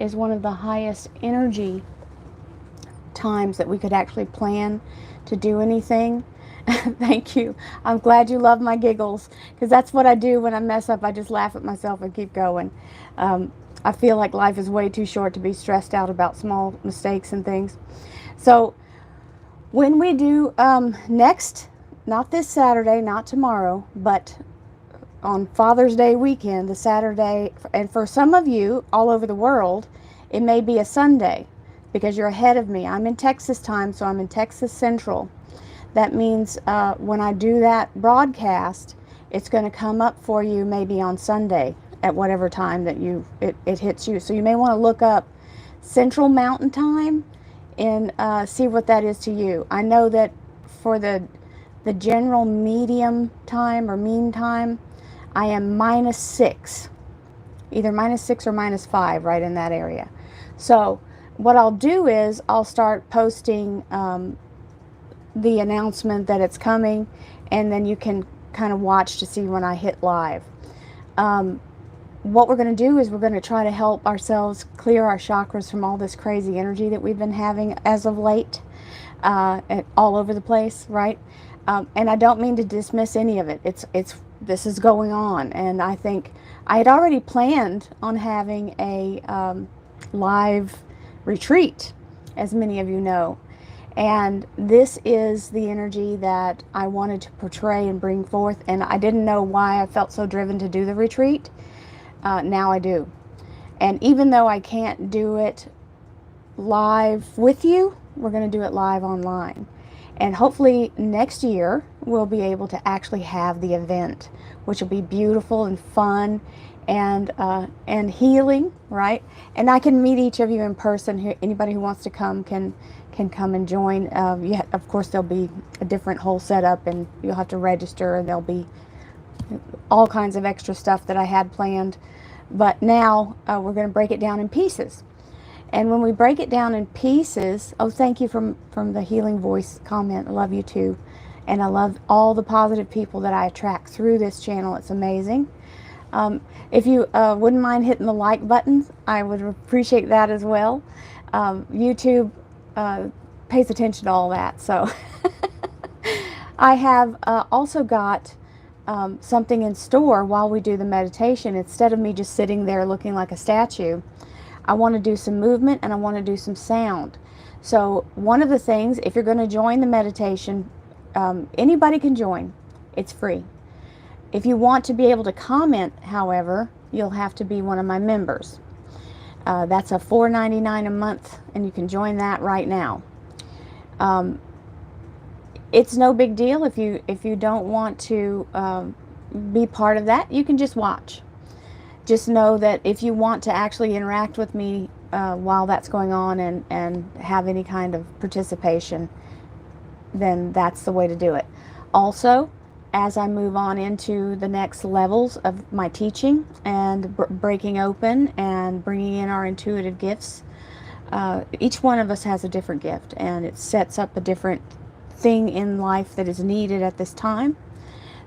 is one of the highest energy times that we could actually plan to do anything. Thank you. I'm glad you love my giggles, because that's what I do when I mess up. I just laugh at myself and keep going. I feel like life is way too short to be stressed out about small mistakes and things. So when we do next, not this Saturday, not tomorrow, but on Father's Day weekend, the Saturday, and for some of you all over the world, it may be a Sunday because you're ahead of me. I'm in Texas time, so I'm in Texas Central. That means when I do that broadcast, it's going to come up for you maybe on Sunday at whatever time that it hits you. So you may want to look up Central Mountain Time and see what that is to you. I know that for the general medium time or mean time, I am -6, either -6 or -5, right in that area. So what I'll do is I'll start posting the announcement that it's coming, and then you can kind of watch to see when I hit live. What we're going to do is we're going to try to help ourselves clear our chakras from all this crazy energy that we've been having as of late, all over the place, right? And I don't mean to dismiss any of it. This is going on, and I think I had already planned on having a live retreat, as many of you know. And this is the energy that I wanted to portray and bring forth, and I didn't know why I felt so driven to do the retreat. Now I do. And even though I can't do it live with you, we're going to do it live online. And hopefully next year we'll be able to actually have the event, which will be beautiful and fun and healing, right? And I can meet each of you in person. Anybody who wants to come can come and join. Of course, there'll be a different whole setup, and you'll have to register, and there'll be all kinds of extra stuff that I had planned. But now we're going to break it down in pieces. And when we break it down in pieces, oh, thank you from the Healing Voice comment. I love you too. And I love all the positive people that I attract through this channel. It's amazing. If you wouldn't mind hitting the like button, I would appreciate that as well. YouTube pays attention to all that. So I have also got something in store while we do the meditation. Instead of me just sitting there looking like a statue, I want to do some movement and I want to do some sound. So one of the things, if you're going to join the meditation, anybody can join. It's free. If you want to be able to comment, however, you'll have to be one of my members. That's a $4.99 a month, and you can join that right now. It's no big deal if you don't want to be part of that. You can just watch. Just know that if you want to actually interact with me while that's going on and have any kind of participation, then that's the way to do it. Also, as I move on into the next levels of my teaching and breaking open and bringing in our intuitive gifts, each one of us has a different gift, and it sets up a different thing in life that is needed at this time.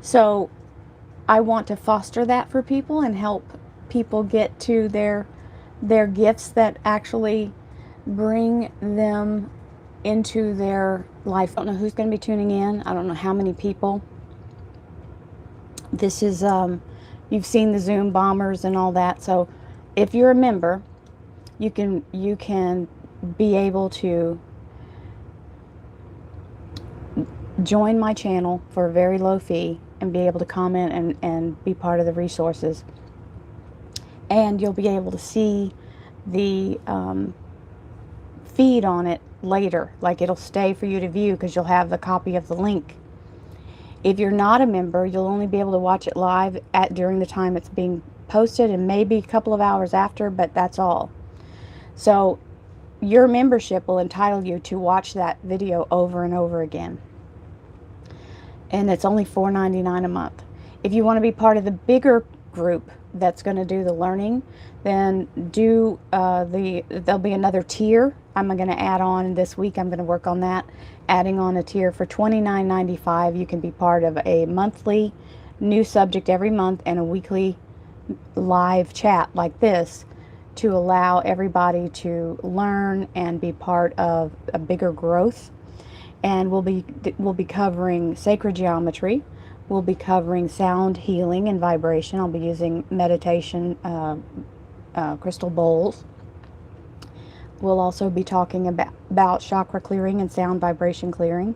So I want to foster that for people and help people get to their gifts that actually bring them into their life. I don't know who's going to be tuning in. I don't know how many people. This is you've seen the Zoom bombers and all that. So if you're a member, you can be able to join my channel for a very low fee and be able to comment and be part of the resources. And you'll be able to see the feed on it later. Like, it'll stay for you to view because you'll have the copy of the link. If you're not a member, you'll only be able to watch it live during the time it's being posted, and maybe a couple of hours after, but that's all. So your membership will entitle you to watch that video over and over again. And it's only $4.99 a month. If you want to be part of the bigger group that's going to do the learning, then there'll be another tier I'm going to add on this week. I'm going to work on that, adding on a tier for $29.95. You can be part of a monthly new subject every month and a weekly live chat like this to allow everybody to learn and be part of a bigger growth. And we'll be covering sacred geometry. We'll be covering sound healing and vibration. I'll be using meditation crystal bowls. We'll also be talking about chakra clearing and sound vibration clearing.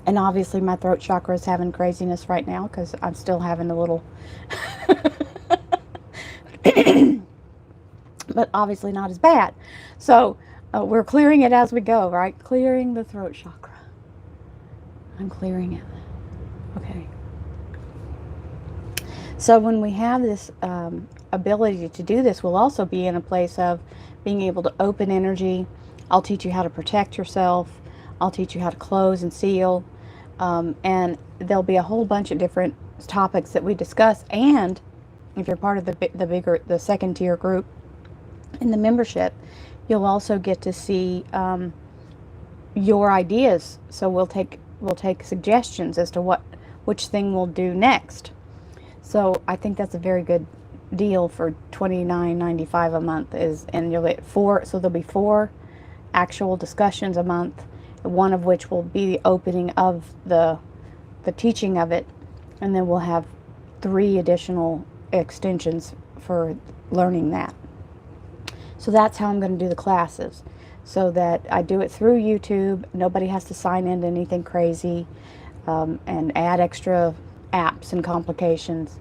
And obviously my throat chakra is having craziness right now because I'm still having a little but obviously not as bad. So we're clearing it as we go, right? Clearing the throat chakra. I'm clearing it. Okay. So when we have this ability to do this, we'll also be in a place of being able to open energy. I'll teach you how to protect yourself. I'll teach you how to close and seal. And there'll be a whole bunch of different topics that we discuss. And if you're part of the second tier group in the membership, you'll also get to see your ideas. So we'll take suggestions as to which thing we'll do next. So I think that's a very good deal for $29.95 a month. And you'll get 4. So there'll be 4 actual discussions a month, one of which will be the opening of the teaching of it, and then we'll have 3 additional extensions for learning that. So that's how I'm going to do the classes, so that I do it through YouTube. Nobody has to sign into anything crazy and add extra apps and complications.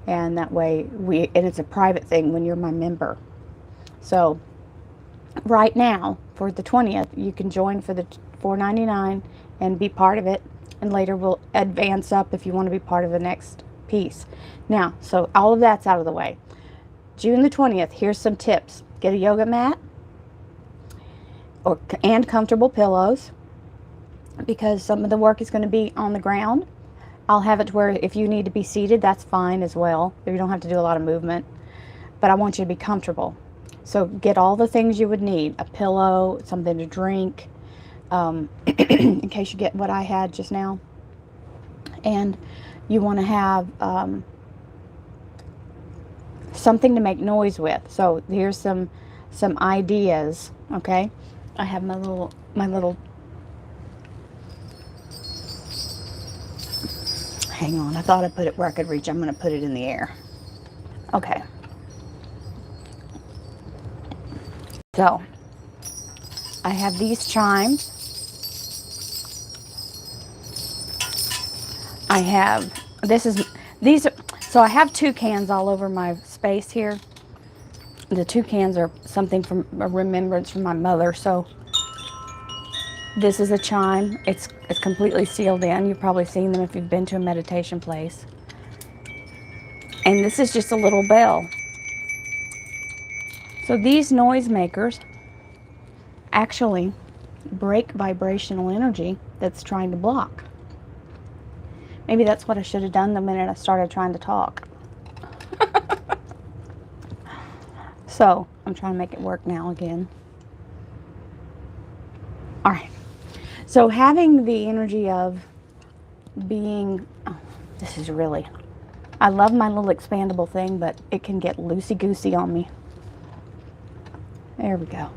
And that way and it's a private thing when you're my member. So right now for the 20th, you can join for the $4.99 and be part of it. And later we'll advance up if you want to be part of the next piece. Now, so all of that's out of the way. June the 20th, here's some tips. Get a yoga mat and comfortable pillows, because some of the work is going to be on the ground. I'll have it to where if you need to be seated, that's fine as well. You don't have to do a lot of movement, but I want you to be comfortable. So get all the things you would need: a pillow, something to drink, in case you get what I had just now. And you want to have something to make noise with. So here's some ideas. Okay, I have my little hang on, I thought I put it where I could reach. I'm going to put it in the air. Okay, so I have these chimes. I have so I have toucans all over my space here. The toucans are something from a remembrance from my mother. So this is a chime. It's completely sealed in. You've probably seen them if you've been to a meditation place. And this is just a little bell. So these noisemakers actually break vibrational energy that's trying to block. Maybe that's what I should have done the minute I started trying to talk. So I'm trying to make it work now again. All right. So having the energy of being, this is really, I love my little expandable thing, but it can get loosey-goosey on me. There we go.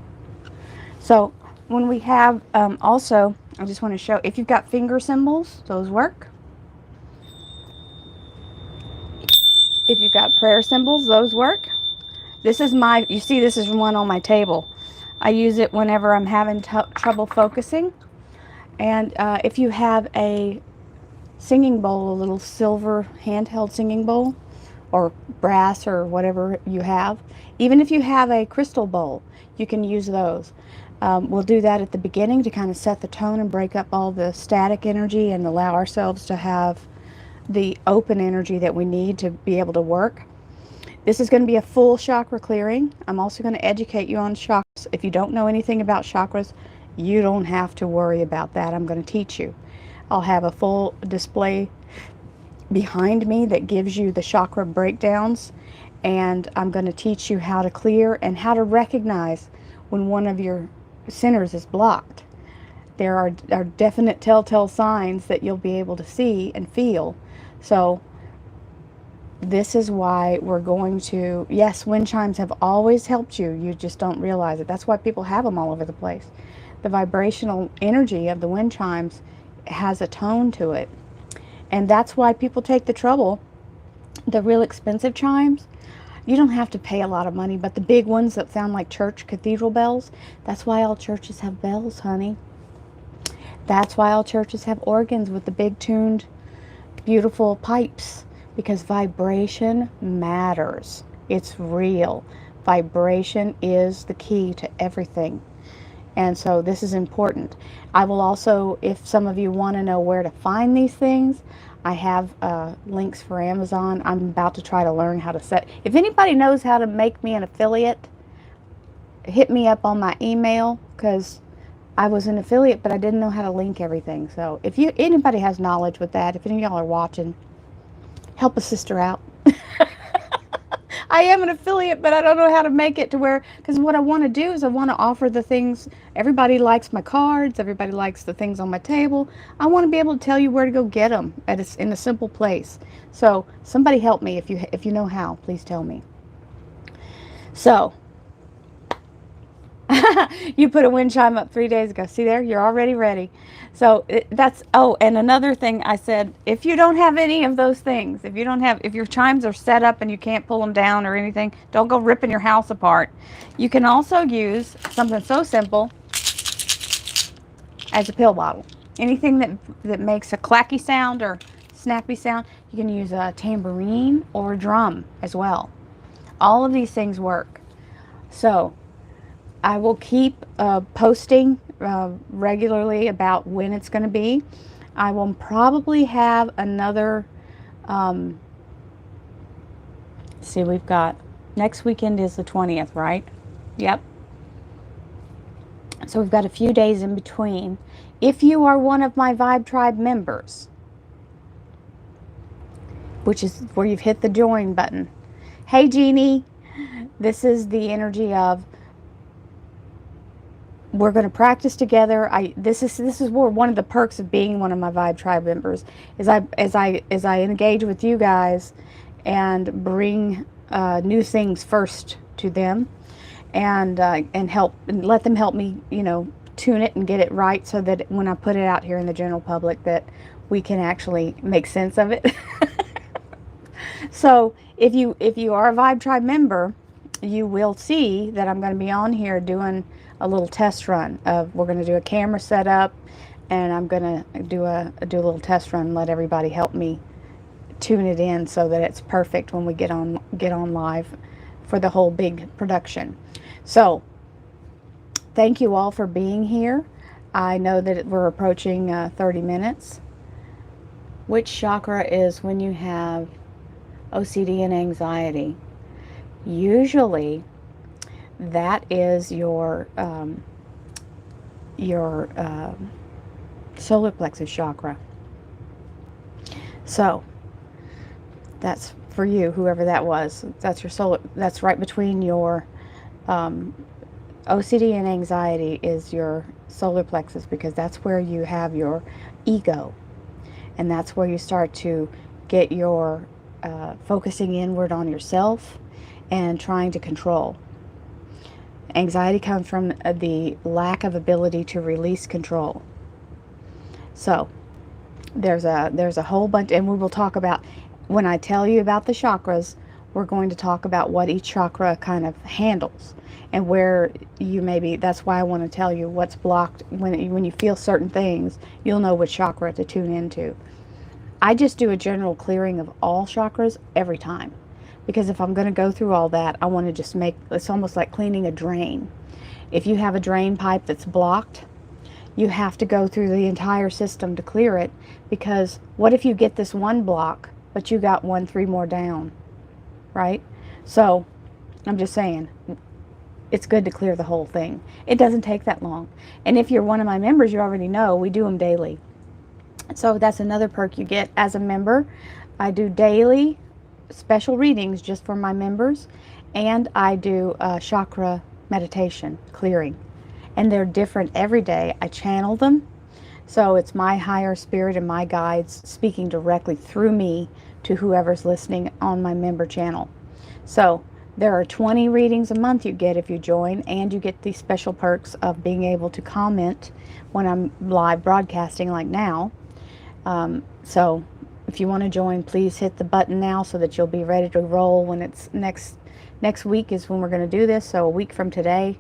So when we have, also, I just want to show, if you've got finger symbols, those work. If you've got prayer symbols, those work. This is you see this is one on my table. I use it whenever I'm having trouble focusing. And if you have a singing bowl, a little silver handheld singing bowl, or brass or whatever you have, even if you have a crystal bowl, you can use those. We'll do that at the beginning to kind of set the tone and break up all the static energy and allow ourselves to have the open energy that we need to be able to work. This is going to be a full chakra clearing. I'm also going to educate you on chakras. If you don't know anything about chakras, you don't have to worry about that. I'm going to teach you. I'll have a full display behind me that gives you the chakra breakdowns, and I'm going to teach you how to clear and how to recognize when one of your centers is blocked. There are definite telltale signs that you'll be able to see and feel. So this is why we're going to, yes, wind chimes have always helped you. You just don't realize it. That's why people have them all over the place. The vibrational energy of the wind chimes has a tone to it. And that's why people take the trouble. The real expensive chimes, you don't have to pay a lot of money, but the big ones that sound like church cathedral bells, that's why all churches have bells, honey. That's why all churches have organs with the big tuned, beautiful pipes, because vibration matters. It's real. Vibration is the key to everything. And so this is important. I will also, if some of you want to know where to find these things, I have links for Amazon. I'm about to try to learn how to set. If anybody knows how to make me an affiliate, hit me up on my email, because I was an affiliate, but I didn't know how to link everything. So if anybody has knowledge with that, if any of y'all are watching, help a sister out. I am an affiliate, but I don't know how to make it to where, because what I want to do is I want to offer the things. Everybody likes my cards. Everybody likes the things on my table. I want to be able to tell you where to go get them in a simple place. So somebody help me if you know how. Please tell me. So you put a wind chime up 3 days ago. See there? You're already ready. So oh, and another thing I said, if you don't have any of those things, if your chimes are set up and you can't pull them down or anything, don't go ripping your house apart. You can also use something so simple as a pill bottle. Anything that makes a clacky sound or snappy sound, you can use a tambourine or a drum as well. All of these things work. So I will keep posting regularly about when it's going to be. I will probably have another, see, we've got, next weekend is the 20th, right? Yep. So we've got a few days in between. If you are one of my Vibe Tribe members, which is where you've hit the join button. Hey, Jeannie. This is the energy of, we're going to practice together. This is where one of the perks of being one of my Vibe Tribe members is as I engage with you guys and bring new things first to them, and help and let them help me, tune it and get it right, so that when I put it out here in the general public, that we can actually make sense of it. So if you are a Vibe Tribe member, you will see that I'm going to be on here doing a little test run we're going to do a camera setup, and I'm going to do a little test run and let everybody help me tune it in so that it's perfect when we get on live for the whole big production. So thank you all for being here. I know that we're approaching 30 minutes. Which chakra is when you have OCD and anxiety? Usually that is your solar plexus chakra. So that's for you, whoever that was. That's your solar. That's right between your OCD and anxiety is your solar plexus, because that's where you have your ego, and that's where you start to get your focusing inward on yourself and trying to control. Anxiety comes from the lack of ability to release control. So there's a whole bunch, and we will talk about, when I tell you about the chakras, we're going to talk about what each chakra kind of handles and where you maybe, that's why I want to tell you what's blocked. When you feel certain things, you'll know which chakra to tune into. I just do a general clearing of all chakras every time, because if I'm going to go through all that, I want to just it's almost like cleaning a drain. If you have a drain pipe that's blocked, you have to go through the entire system to clear it, because what if you get this one block, but you got 3 more down, right? So I'm just saying, it's good to clear the whole thing. It doesn't take that long. And if you're one of my members, you already know we do them daily. So that's another perk you get as a member. I do daily special readings just for my members, and I do chakra meditation clearing, and they're different every day. I channel them, so it's my higher spirit and my guides speaking directly through me to whoever's listening on my member channel. So there are 20 readings a month you get if you join, and you get the special perks of being able to comment when I'm live broadcasting like now. So if you want to join, please hit the button now so that you'll be ready to roll when it's next week is when we're going to do this, so a week from today.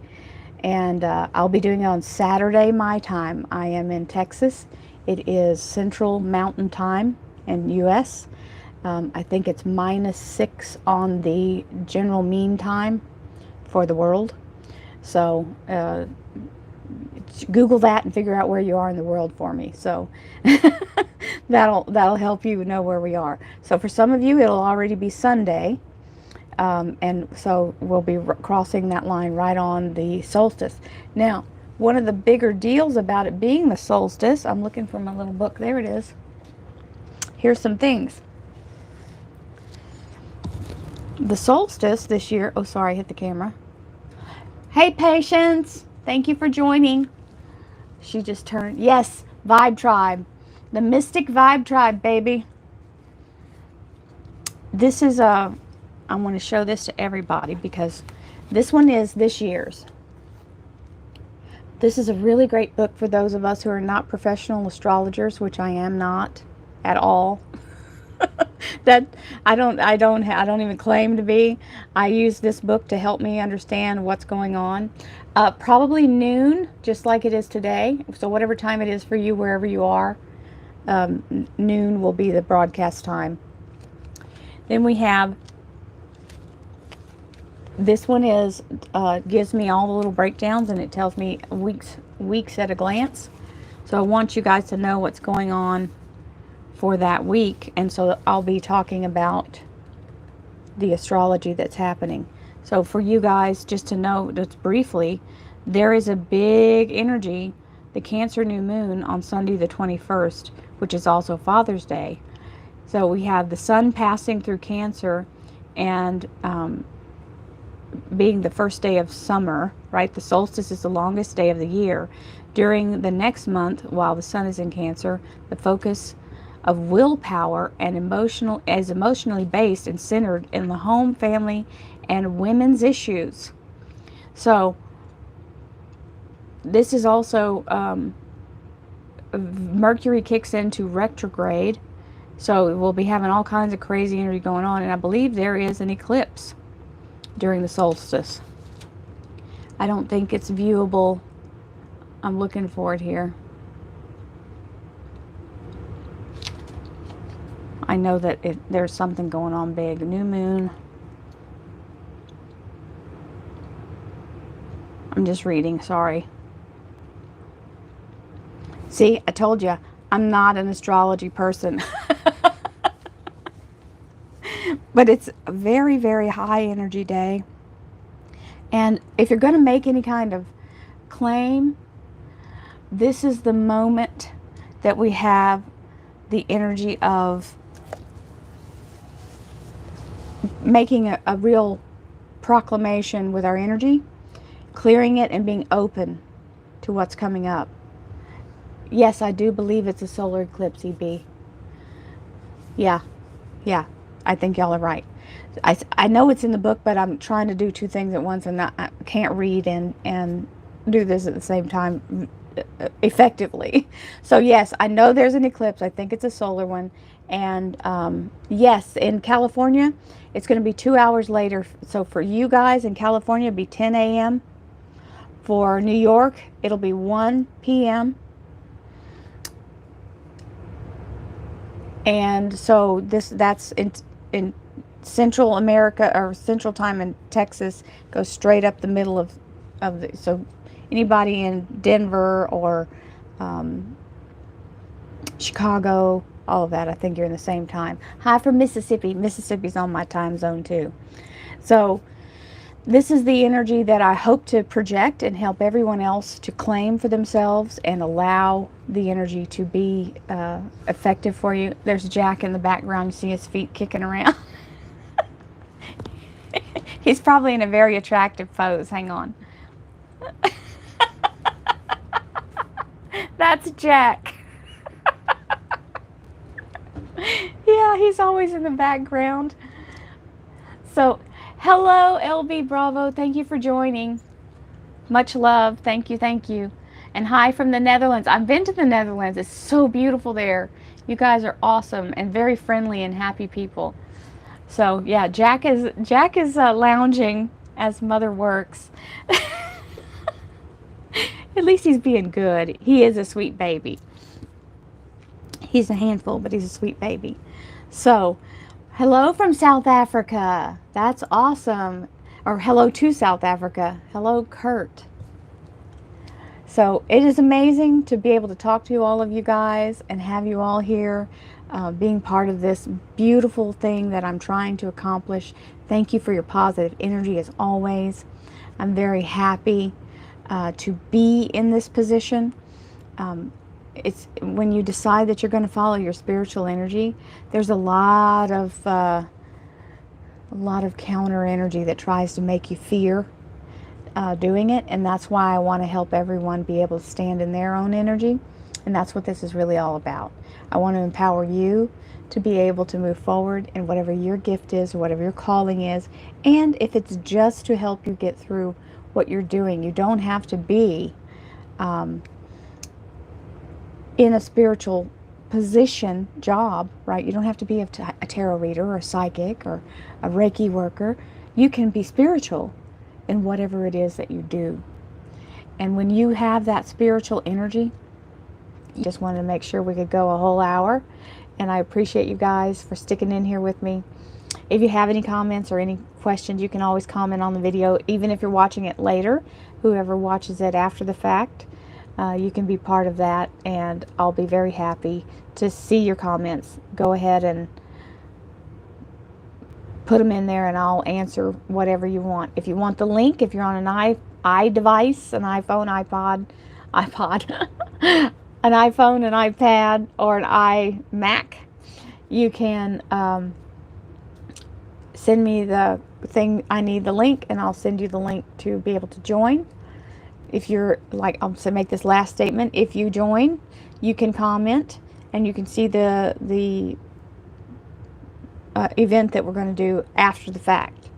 And I'll be doing it on Saturday my time. I am in Texas. It is Central Mountain Time in US. I think it's -6 on the general mean time for the world. So Google that and figure out where you are in the world for me. So that'll help you know where we are. So for some of you, it'll already be Sunday. And so we'll be crossing that line right on the solstice. Now, one of the bigger deals about it being the solstice, I'm looking for my little book. There it is. Here's some things. The solstice this year, oh sorry, I hit the camera. Hey Patience, thank you for joining. She just turned, yes, Vibe Tribe. The Mystic Vibe Tribe, baby. This is I want to show this to everybody because this one is this year's. This is a really great book for those of us who are not professional astrologers, which I am not at all. That I don't even claim to be. I use this book to help me understand what's going on. Probably noon, just like it is today. So whatever time it is for you, wherever you are, noon will be the broadcast time. Then we have, this one is gives me all the little breakdowns, and it tells me weeks at a glance. So I want you guys to know what's going on for that week, and so I'll be talking about the astrology that's happening. So for you guys, just to know, just briefly, there is a big energy, the Cancer new moon on Sunday the 21st, which is also Father's Day. So we have the sun passing through Cancer and being the first day of summer, right? The solstice is the longest day of the year. During the next month, while the sun is in Cancer, the focus of willpower and emotionally based and centered in the home, family, and women's issues. So this is also Mercury kicks into retrograde, so we'll be having all kinds of crazy energy going on, and I believe there is an eclipse during the solstice. I don't think it's viewable. I'm looking for it here. I know that there's something going on big. New moon. I'm just reading, sorry. See, I told you, I'm not an astrology person. But it's a very, very high energy day. And if you're going to make any kind of claim, this is the moment that we have the energy of making a real proclamation with our energy, clearing it and being open to what's coming up. Yes, I do believe it's a solar eclipse, EB. Yeah, I think y'all are right. I know it's in the book, but I'm trying to do two things at once, and I can't read and do this at the same time effectively. So yes, I know there's an eclipse. I think it's a solar one. And yes, in California, it's going to be 2 hours later. So for you guys in California, it'll be 10 a.m. For New York, it'll be 1 p.m. And so that's in Central America, or Central Time in Texas, goes straight up the middle of the, so anybody in Denver or Chicago, all of that, I think you're in the same time. Hi from Mississippi. Mississippi's on my time zone too. So this is the energy that I hope to project and help everyone else to claim for themselves and allow the energy to be effective for you. There's Jack in the background. You see his feet kicking around. He's probably in a very attractive pose. Hang on. That's Jack. Yeah, Yeah, he's always in the background. So, hello, LB Bravo. Thank you for joining. Much love. Thank you. Thank you. And hi from the Netherlands. I've been to the Netherlands. It's so beautiful there. You guys are awesome and very friendly and happy people. So, yeah, Jack is lounging as Mother works. At least he's being good. He is a sweet baby. He's a handful, but he's a sweet baby. So, hello from South Africa. That's awesome. Or hello to South Africa. Hello, Kurt. So, it is amazing to be able to talk to all of you guys and have you all here being part of this beautiful thing that I'm trying to accomplish. Thank you for your positive energy as always. I'm very happy to be in this position. It's when you decide that you're going to follow your spiritual energy, there's a lot of counter energy that tries to make you fear doing it, and that's why I want to help everyone be able to stand in their own energy, and that's what this is really all about. I want to empower you to be able to move forward in whatever your gift is or whatever your calling is, and if it's just to help you get through what you're doing, you don't have to be in a spiritual position, job, right? You don't have to be a tarot reader or a psychic or a Reiki worker. You can be spiritual in whatever it is that you do. And when you have that spiritual energy, just wanted to make sure we could go a whole hour. And I appreciate you guys for sticking in here with me. If you have any comments or any questions, you can always comment on the video, even if you're watching it later. Whoever watches it after the fact, you can be part of that, and I'll be very happy to see your comments. Go ahead and put them in there and I'll answer whatever you want. If you want the link, if you're on an iDevice, an iPhone, iPod, an iPhone, an iPad, or an iMac, you can send me the thing. I need the link, and I'll send you the link to be able to join. If you're like, I'll make this last statement. If you join, you can comment and you can see the event that we're going to do after the fact.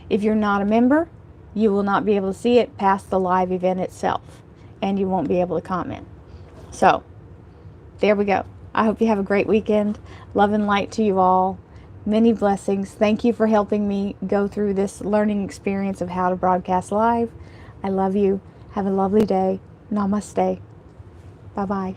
If you're not a member, you will not be able to see it past the live event itself, and you won't be able to comment. So there we go. I hope you have a great weekend. Love and light to you all. Many blessings. Thank you for helping me go through this learning experience of how to broadcast live. I love you. Have a lovely day. Namaste. Bye-bye.